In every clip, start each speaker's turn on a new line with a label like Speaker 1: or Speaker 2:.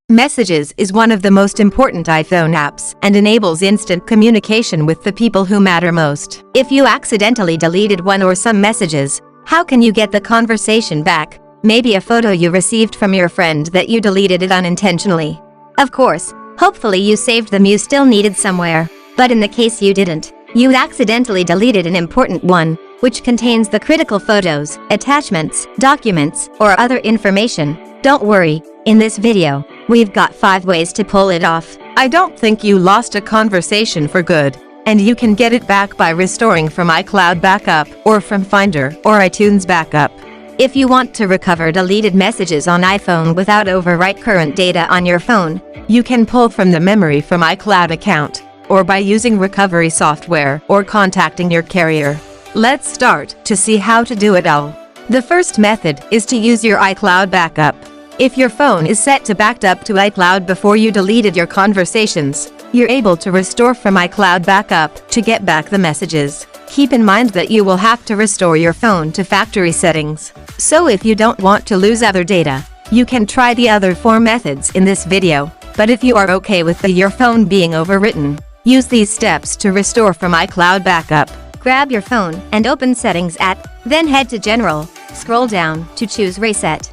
Speaker 1: Messages is one of the most important iPhone apps and enables instant communication with the people who matter most. If you accidentally deleted one or some messages, how can you get the conversation back? Maybe a photo you received from your friend that you deleted it unintentionally. Of course, hopefully you saved them you still needed somewhere. But in the case you didn't, you accidentally deleted an important one, which contains the critical photos, attachments, documents, or other information. Don't worry, in this video, we've got 5 ways to pull it off.
Speaker 2: I don't think you lost a conversation for good, and you can get it back by restoring from iCloud backup or from Finder or iTunes backup.
Speaker 1: If you want to recover deleted messages on iPhone without overwrite current data on your phone,
Speaker 2: you can pull from the memory from iCloud account, or by using recovery software or contacting your carrier. Let's start to see how to do it all. The first method is to use your iCloud backup. If your phone is set to backed up to iCloud before you deleted your conversations, you're able to restore from iCloud backup to get back the messages. Keep in mind that you will have to restore your phone to factory settings. So if you don't want to lose other data, you can try the other 4 methods in this video. But if you are okay with your phone being overwritten, use these steps to restore from iCloud backup.
Speaker 1: Grab your phone and open Settings then head to General, scroll down to choose Reset.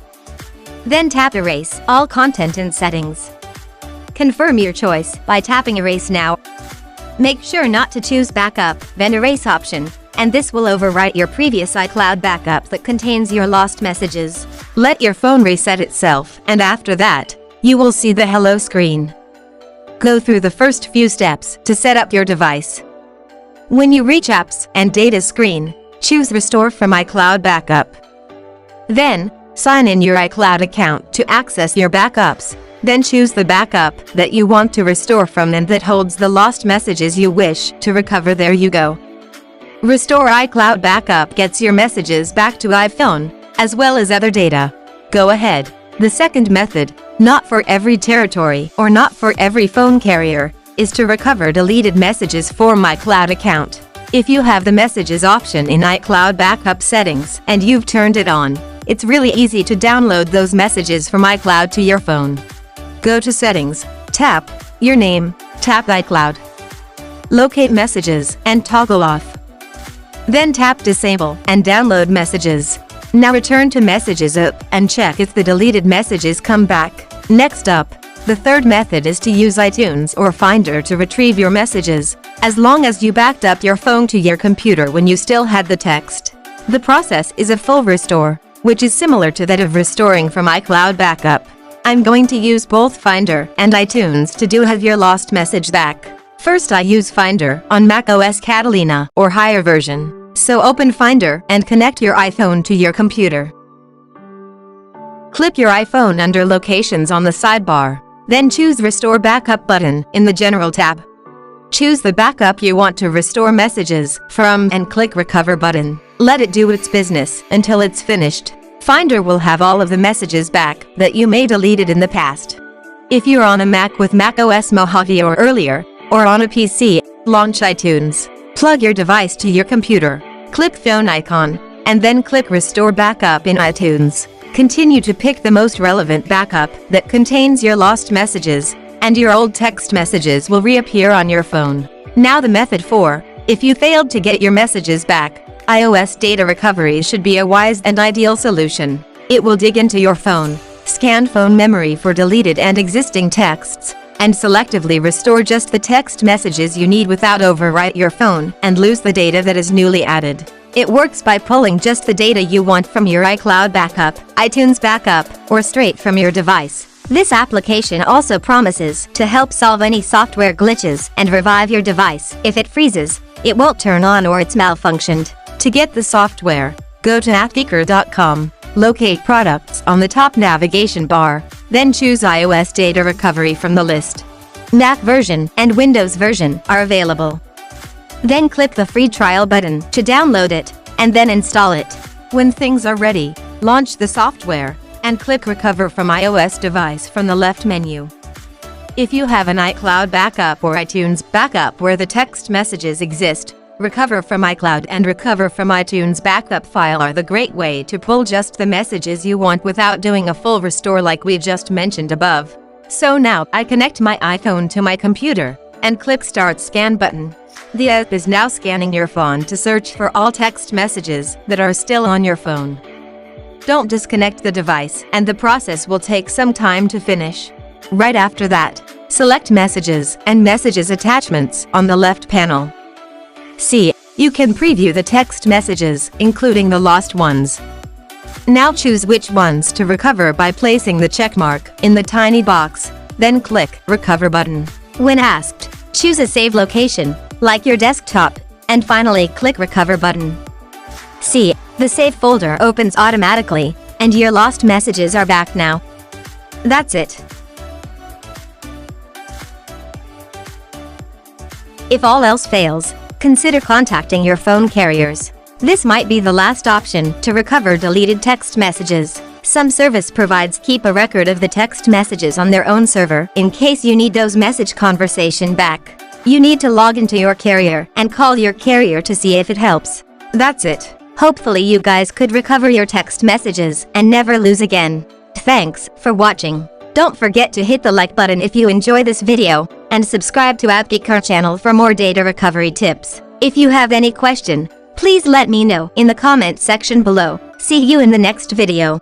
Speaker 1: Then tap Erase all content in Settings. Confirm your choice by tapping Erase Now. Make sure not to choose Backup, then Erase option, and this will overwrite your previous iCloud backup that contains your lost messages.
Speaker 2: Let your phone reset itself, and after that, you will see the Hello screen. Go through the first few steps to set up your device. When you reach Apps and Data screen, choose Restore from iCloud backup. Then, sign in your iCloud account to access your backups. Then choose the backup that you want to restore from and that holds the lost messages you wish to recover. There you go. Restore iCloud backup gets your messages back to iPhone, as well as other data. Go ahead. The second method, not for every territory or not for every phone carrier, is to recover deleted messages from iCloud account. If you have the messages option in iCloud backup settings and you've turned it on, it's really easy to download those messages from iCloud to your phone. Go to Settings, tap Your Name, tap iCloud. Locate Messages and toggle off. Then tap Disable and download messages. Now return to Messages app and check if the deleted messages come back. Next up, the third method is to use iTunes or Finder to retrieve your messages, as long as you backed up your phone to your computer when you still had the text. The process is a full restore, which is similar to that of restoring from iCloud backup. I'm going to use both Finder and iTunes to have your lost message back. First, I use Finder on macOS Catalina or higher version. So open Finder and connect your iPhone to your computer. Click your iPhone under Locations on the sidebar. Then choose Restore Backup button in the General tab. Choose the backup you want to restore messages from and click Recover button. Let it do its business until it's finished. Finder will have all of the messages back that you may deleted in the past. If you're on a Mac with macOS Mojave or earlier, or on a PC, launch iTunes. Plug your device to your computer. Click Phone icon, and then click Restore Backup in iTunes. Continue to pick the most relevant backup that contains your lost messages, and your old text messages will reappear on your phone. Now the method 4. If you failed to get your messages back, iOS data recovery should be a wise and ideal solution. It will dig into your phone, scan phone memory for deleted and existing texts, and selectively restore just the text messages you need without overwrite your phone and lose the data that is newly added. It works by pulling just the data you want from your iCloud backup, iTunes backup, or straight from your device. This application also promises to help solve any software glitches and revive your device. If it freezes, it won't turn on or it's malfunctioned. To get the software, go to appgeeker.com, locate Products on the top navigation bar, then choose iOS Data Recovery from the list. Mac version and Windows version are available. Then click the free trial button to download it, and then install it. When things are ready, launch the software, and click Recover from iOS device from the left menu. If you have an iCloud backup or iTunes backup where the text messages exist, Recover from iCloud and Recover from iTunes backup file are the great way to pull just the messages you want without doing a full restore like we just mentioned above. So now I connect my iPhone to my computer and click Start Scan button. The app is now scanning your phone to search for all text messages that are still on your phone. Don't disconnect the device, and the process will take some time to finish. Right after that, select Messages and Messages Attachments on the left panel. See, you can preview the text messages, including the lost ones. Now choose which ones to recover by placing the check mark in the tiny box, then click Recover button.
Speaker 1: When asked, choose a save location, like your desktop, and finally click Recover button. See, the save folder opens automatically, and your lost messages are back now. That's it. If all else fails, consider contacting your phone carriers. This might be the last option to recover deleted text messages. Some service providers keep a record of the text messages on their own server in case you need those message conversation back. You need to log into your carrier and call your carrier to see if it helps. That's it. Hopefully you guys could recover your text messages and never lose again. Thanks for watching. Don't forget to hit the like button if you enjoy this video, and subscribe to AppGeek channel for more data recovery tips. If you have any question, please let me know in the comment section below. See you in the next video.